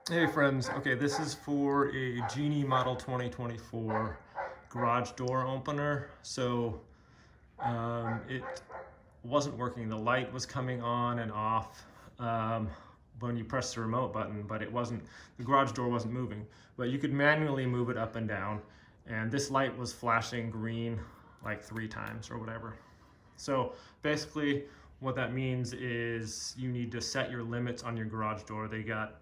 Hey friends, okay, this is for a GENIE model 2024 garage door opener. So it wasn't working. The light was coming on and off when you press the remote button, but the garage door wasn't moving. But you could manually move it up and down, and this light was flashing green like 3 times or whatever. So basically what that means is you need to set your limits on your garage door. They got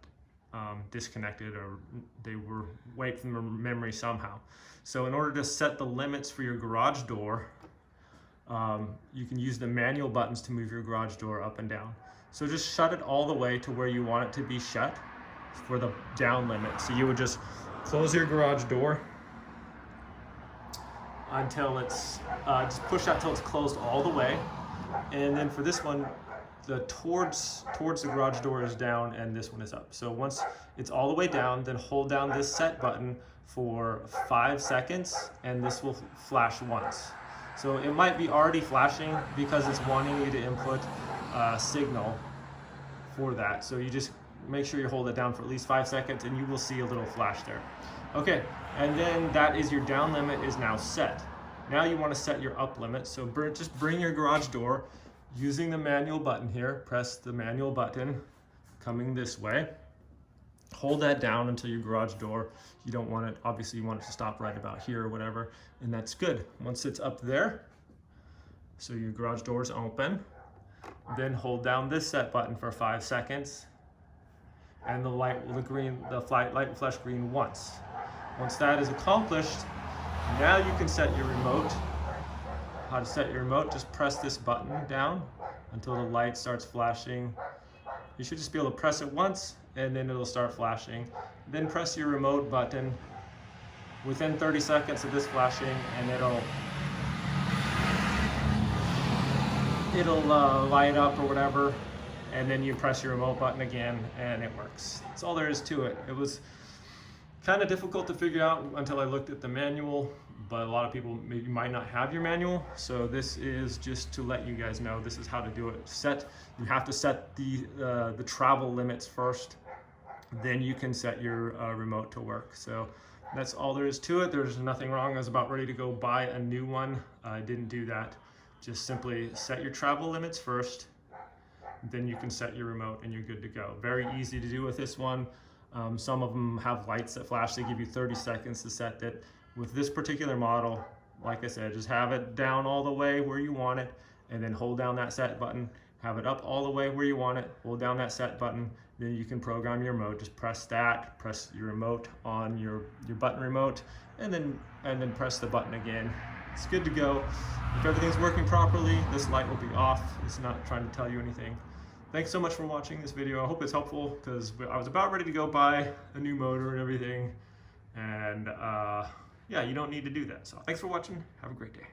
disconnected, or they were wiped from memory somehow. So in order to set the limits for your garage door, you can use the manual buttons to move your garage door up and down. So just shut it all the way to where you want it to be shut for the down limit. So you would just close your garage door until it's, just push that till it's closed all the way. And then for this one, the towards the garage door is down and this one is up. So once it's all the way down, then hold down this set button for 5 seconds and this will flash once. So it might be already flashing because it's wanting you to input a signal for that. So you just make sure you hold it down for at least 5 seconds and you will see a little flash there. Okay, and then that is your down limit is now set. Now you want to set your up limit. So just bring your garage door using the manual button here. Press the manual button coming this way. Hold that down until your garage door, you don't want it, obviously you want it to stop right about here or whatever, and that's good. Once it's up there, so your garage door is open, then hold down this set button for 5 seconds and the light will flash green once. Once that is accomplished, now you can set your remote. How to set your remote, just press this button down until the light starts flashing. You should just be able to press it once and then it'll start flashing. Then press your remote button within 30 seconds of this flashing and it'll light up or whatever, and then you press your remote button again and it works. That's all there is to it. It was kind of difficult to figure out until I looked at the manual, but a lot of people maybe might not have your manual. So this is just to let you guys know this is how to do it. You have to set the travel limits first, then you can set your remote to work. So that's all there is to it. There's nothing wrong. I was about ready to go buy a new one. I didn't do that. Just simply set your travel limits first, then you can set your remote and you're good to go. Very easy to do with this one. Some of them have lights that flash. They give you 30 seconds to set it. With this particular model, like I said, just have it down all the way where you want it and then hold down that set button. Have it up all the way where you want it, hold down that set button, then you can program your remote. Just press that, press your remote on your button remote, and then press the button again. It's good to go. If everything's working properly, this light will be off. It's not trying to tell you anything. Thanks so much for watching this video. I hope it's helpful because I was about ready to go buy a new motor and everything. And yeah, you don't need to do that. So thanks for watching. Have a great day.